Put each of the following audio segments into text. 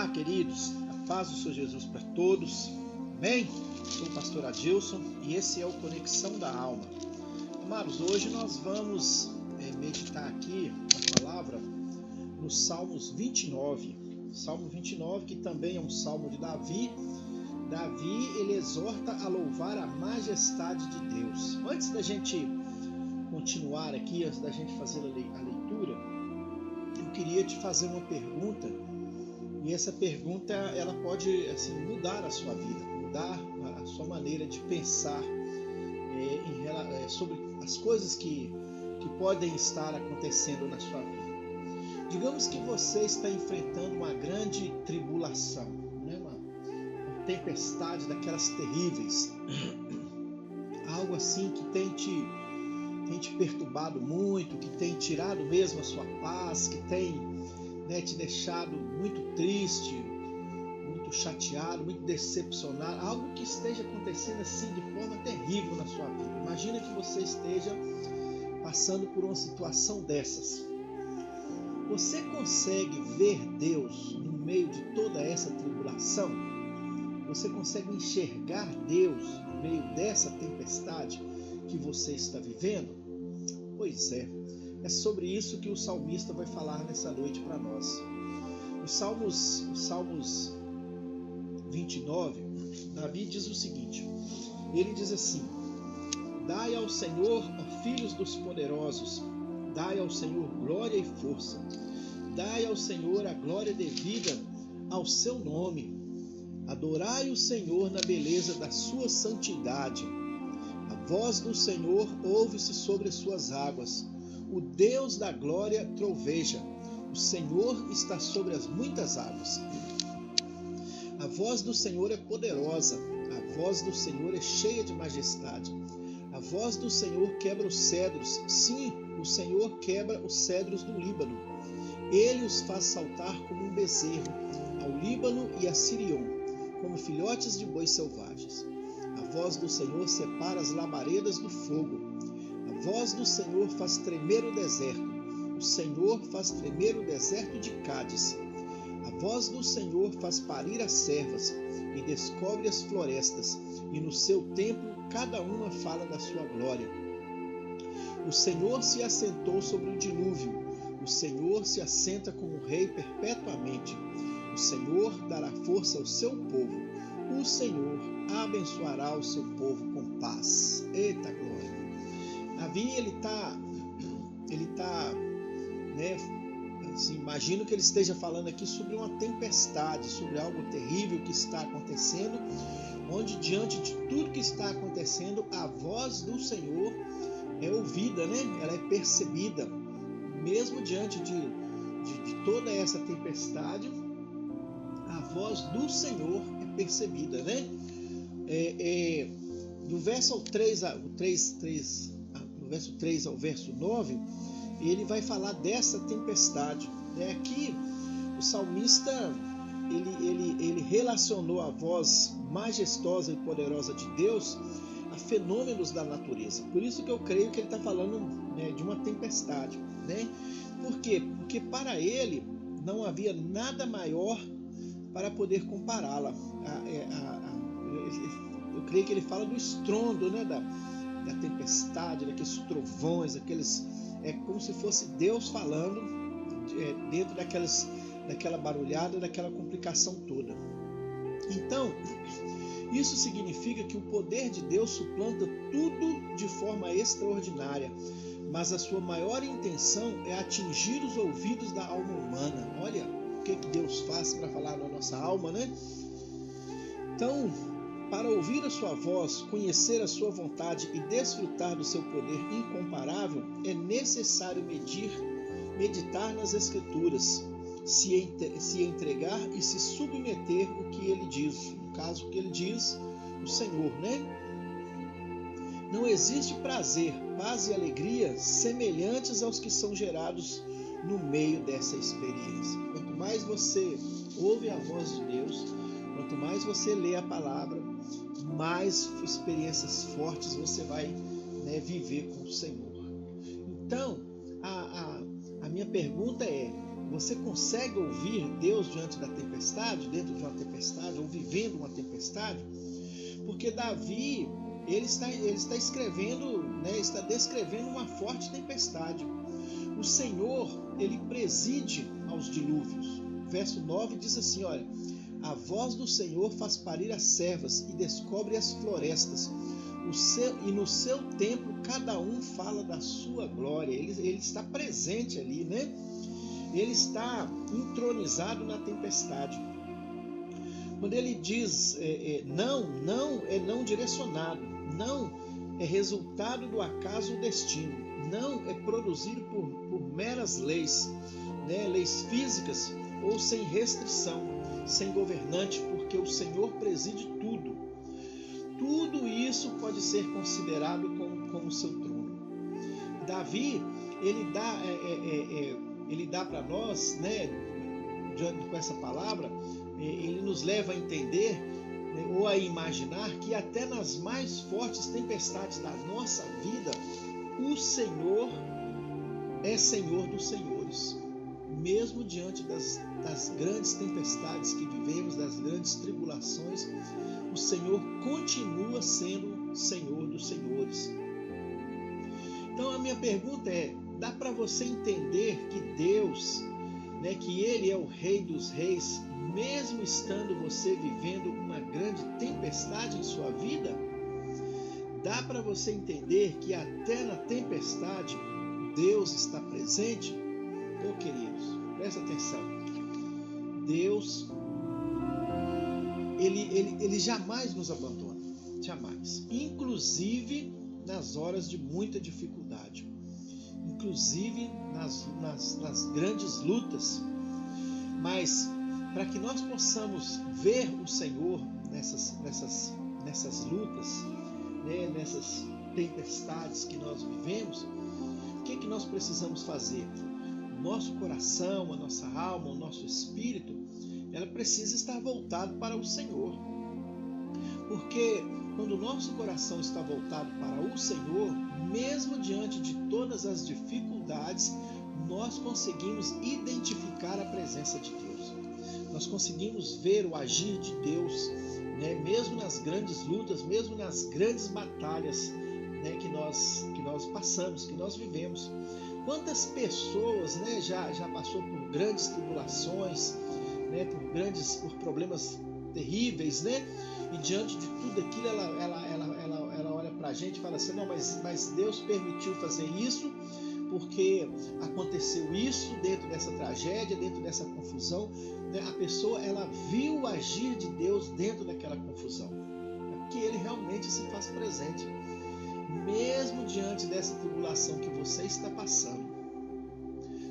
Olá, queridos, a paz do Senhor Jesus para todos, amém? Sou o pastor Adilson e esse é o Conexão da Alma. Amados, hoje nós vamos meditar aqui na palavra no Salmos 29. Salmo 29, que também é um salmo de Davi. Davi, ele exorta a louvar a majestade de Deus. Antes da gente continuar aqui, antes da gente fazer a leitura, eu queria te fazer uma pergunta. E essa pergunta, ela pode mudar a sua vida, mudar a sua maneira de pensar sobre as coisas que podem estar acontecendo na sua vida. Digamos que você está enfrentando uma grande tribulação, né? Uma tempestade daquelas terríveis, algo assim que tem te perturbado muito, que tem tirado mesmo a sua paz, que tem te deixado muito triste, muito chateado, muito decepcionado, algo que esteja acontecendo assim de forma terrível na sua vida. Imagina que você esteja passando por uma situação dessas. Você consegue ver Deus no meio de toda essa tribulação? Você consegue enxergar Deus no meio dessa tempestade que você está vivendo? Pois é. É sobre isso que o salmista vai falar nessa noite para nós. Os Salmos 29, Davi diz o seguinte, ele diz assim: dai ao Senhor, ó filhos dos poderosos, dai ao Senhor glória e força, dai ao Senhor a glória devida ao seu nome, adorai o Senhor na beleza da sua santidade, a voz do Senhor ouve-se sobre as suas águas, o Deus da glória troveja, o Senhor está sobre as muitas águas. A voz do Senhor é poderosa, a voz do Senhor é cheia de majestade. A voz do Senhor quebra os cedros, sim, o Senhor quebra os cedros do Líbano. Ele os faz saltar como um bezerro, ao Líbano e a Sirion, como filhotes de bois selvagens. A voz do Senhor separa as labaredas do fogo. A voz do Senhor faz tremer o deserto. O Senhor faz tremer o deserto de Cádiz. A voz do Senhor faz parir as servas e descobre as florestas. E no seu templo cada uma fala da sua glória. O Senhor se assentou sobre o dilúvio. O Senhor se assenta como rei perpetuamente. O Senhor dará força ao seu povo. O Senhor abençoará o seu povo com paz. Eita glória! Davi, imagino que ele esteja falando aqui sobre uma tempestade, sobre algo terrível que está acontecendo, onde diante de tudo que está acontecendo, a voz do Senhor é ouvida, ela é percebida, mesmo diante de toda essa tempestade, a voz do Senhor é percebida, Do verso 3 ao verso 9, ele vai falar dessa tempestade. Aqui o salmista ele relacionou a voz majestosa e poderosa de Deus a fenômenos da natureza. Por isso que eu creio que ele está falando de uma tempestade. Por quê? Porque para ele não havia nada maior para poder compará-la. Eu creio que ele fala do estrondo, da tempestade, daqueles trovões, é como se fosse Deus falando dentro daquela barulhada, daquela complicação toda. Então, isso significa que o poder de Deus suplanta tudo de forma extraordinária, mas a sua maior intenção é atingir os ouvidos da alma humana. Olha o que Deus faz para falar na nossa alma, Então, para ouvir a sua voz, conhecer a sua vontade e desfrutar do seu poder incomparável, é necessário meditar nas Escrituras, se entregar e se submeter ao que ele diz. No caso, o que ele diz, o Senhor, Não existe prazer, paz e alegria semelhantes aos que são gerados no meio dessa experiência. Quanto mais você ouve a voz de Deus, quanto mais você lê a palavra, mais experiências fortes você vai viver com o Senhor. Então, a minha pergunta é: Você consegue ouvir Deus diante da tempestade, dentro de uma tempestade, ou vivendo uma tempestade? Porque Davi, ele está escrevendo, né, está descrevendo uma forte tempestade. O Senhor, ele preside aos dilúvios. Verso 9 diz assim, olha: a voz do Senhor faz parir as servas e descobre as florestas. E no seu templo cada um fala da sua glória. Ele está presente ali, né? Ele está entronizado na tempestade. Quando ele diz não, não é não direcionado. Não é resultado do acaso ou destino. Não é produzido por meras leis, né? Leis físicas ou sem restrição, sem governante, porque o Senhor preside tudo. Tudo isso pode ser considerado como seu trono. Davi, ele dá para nós, né, com essa palavra, ele nos leva a entender, né, ou a imaginar que até nas mais fortes tempestades da nossa vida, o Senhor é Senhor dos senhores. Mesmo diante das grandes tempestades que vivemos, das grandes tribulações, o Senhor continua sendo Senhor dos senhores. Então a minha pergunta é: dá para você entender que Deus, né, que Ele é o Rei dos Reis, mesmo estando você vivendo uma grande tempestade em sua vida? Dá para você entender que até na tempestade Deus está presente? Queridos, presta atenção. Deus, ele jamais nos abandona, jamais. Inclusive nas horas de muita dificuldade, inclusive nas grandes lutas. Mas para que nós possamos ver o Senhor nessas lutas, né, nessas tempestades que nós vivemos, o que nós precisamos fazer? Nosso coração, a nossa alma, o nosso espírito, ela precisa estar voltado para o Senhor. Porque quando o nosso coração está voltado para o Senhor, mesmo diante de todas as dificuldades, nós conseguimos identificar a presença de Deus. Nós conseguimos ver o agir de Deus, né? Mesmo nas grandes lutas, mesmo nas grandes batalhas, né, que nós passamos, que nós vivemos. Quantas pessoas, né, já passou por grandes tribulações, né, por problemas terríveis, né? E diante de tudo aquilo ela olha para a gente e fala assim: não, mas Deus permitiu fazer isso porque aconteceu isso dentro dessa tragédia, dentro dessa confusão, né? A pessoa, ela viu o agir de Deus dentro daquela confusão, porque Ele realmente se faz presente. Mesmo diante dessa tribulação que você está passando,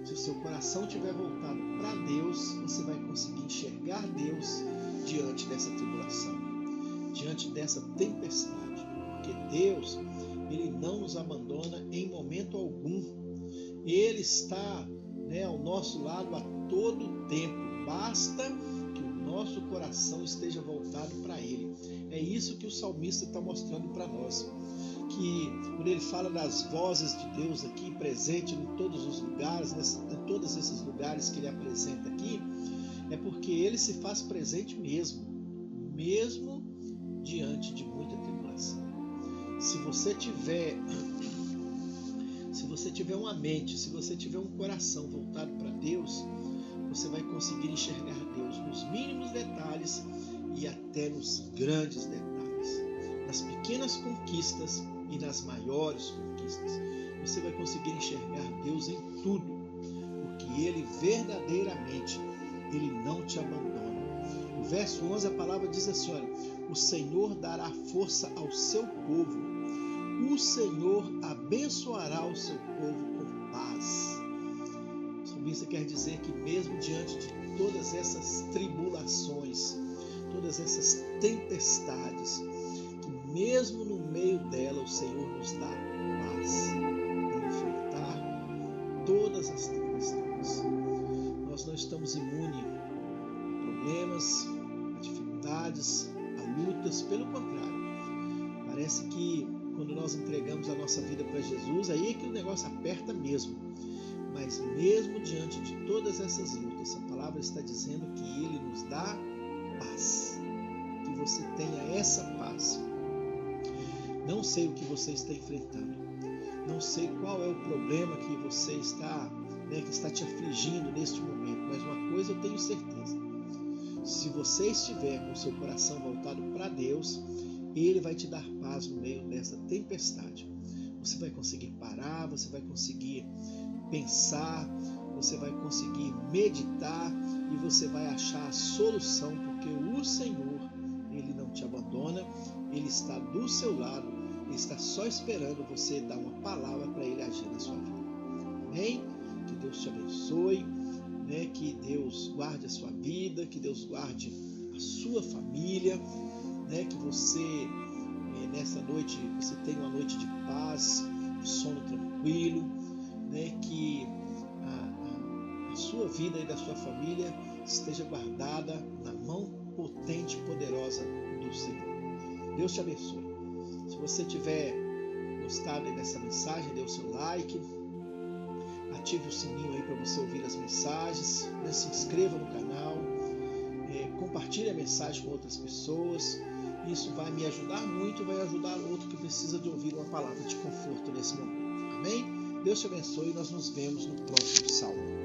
se o seu coração estiver voltado para Deus, você vai conseguir enxergar Deus diante dessa tribulação, diante dessa tempestade, porque Deus, Ele não nos abandona em momento algum. Ele está, né, ao nosso lado a todo tempo. Basta que o nosso coração esteja voltado para Ele. É isso que o salmista está mostrando para nós. Que quando ele fala das vozes de Deus aqui presente em todos os lugares, em todos esses lugares que ele apresenta aqui, é porque ele se faz presente mesmo diante de muita tribulação. Se você tiver uma mente, se você tiver um coração voltado para Deus, você vai conseguir enxergar Deus nos mínimos detalhes e até nos grandes detalhes, nas pequenas conquistas e nas maiores conquistas. Você vai conseguir enxergar Deus em tudo, porque Ele verdadeiramente, Ele não te abandona. No verso 11 a palavra diz assim, olha: o Senhor dará força ao seu povo, o Senhor abençoará o seu povo com paz. Isso quer dizer que mesmo diante de todas essas tribulações, todas essas tempestades, mesmo no meio dela, o Senhor nos dá paz para enfrentar todas as tempestades. Nós não estamos imunes a problemas, a dificuldades, a lutas. Pelo contrário, parece que quando nós entregamos a nossa vida para Jesus, aí é que o negócio aperta mesmo. Mas mesmo diante de todas essas lutas, a palavra está dizendo que Ele nos dá paz. Que você tenha essa paz. Não sei o que você está enfrentando. Não sei qual é o problema que você está, que está te afligindo neste momento. Mas uma coisa eu tenho certeza. Se você estiver com o seu coração voltado para Deus, Ele vai te dar paz no meio dessa tempestade. Você vai conseguir parar, você vai conseguir pensar, você vai conseguir meditar e você vai achar a solução, porque o Senhor, Ele não te abandona, Ele está do seu lado, Ele está só esperando você dar uma palavra para Ele agir na sua vida. Amém? Que Deus te abençoe, que Deus guarde a sua vida, que Deus guarde a sua família, que você, nessa noite, você tenha uma noite de paz, de sono tranquilo, que a sua vida e da sua família esteja guardada na mão potente e poderosa do Senhor. Deus te abençoe. Se você tiver gostado dessa mensagem, dê o seu like, ative o sininho aí para você ouvir as mensagens, se inscreva no canal, compartilhe a mensagem com outras pessoas. Isso vai me ajudar muito e vai ajudar o outro que precisa de ouvir uma palavra de conforto nesse momento. Amém? Deus te abençoe e nós nos vemos no próximo salmo.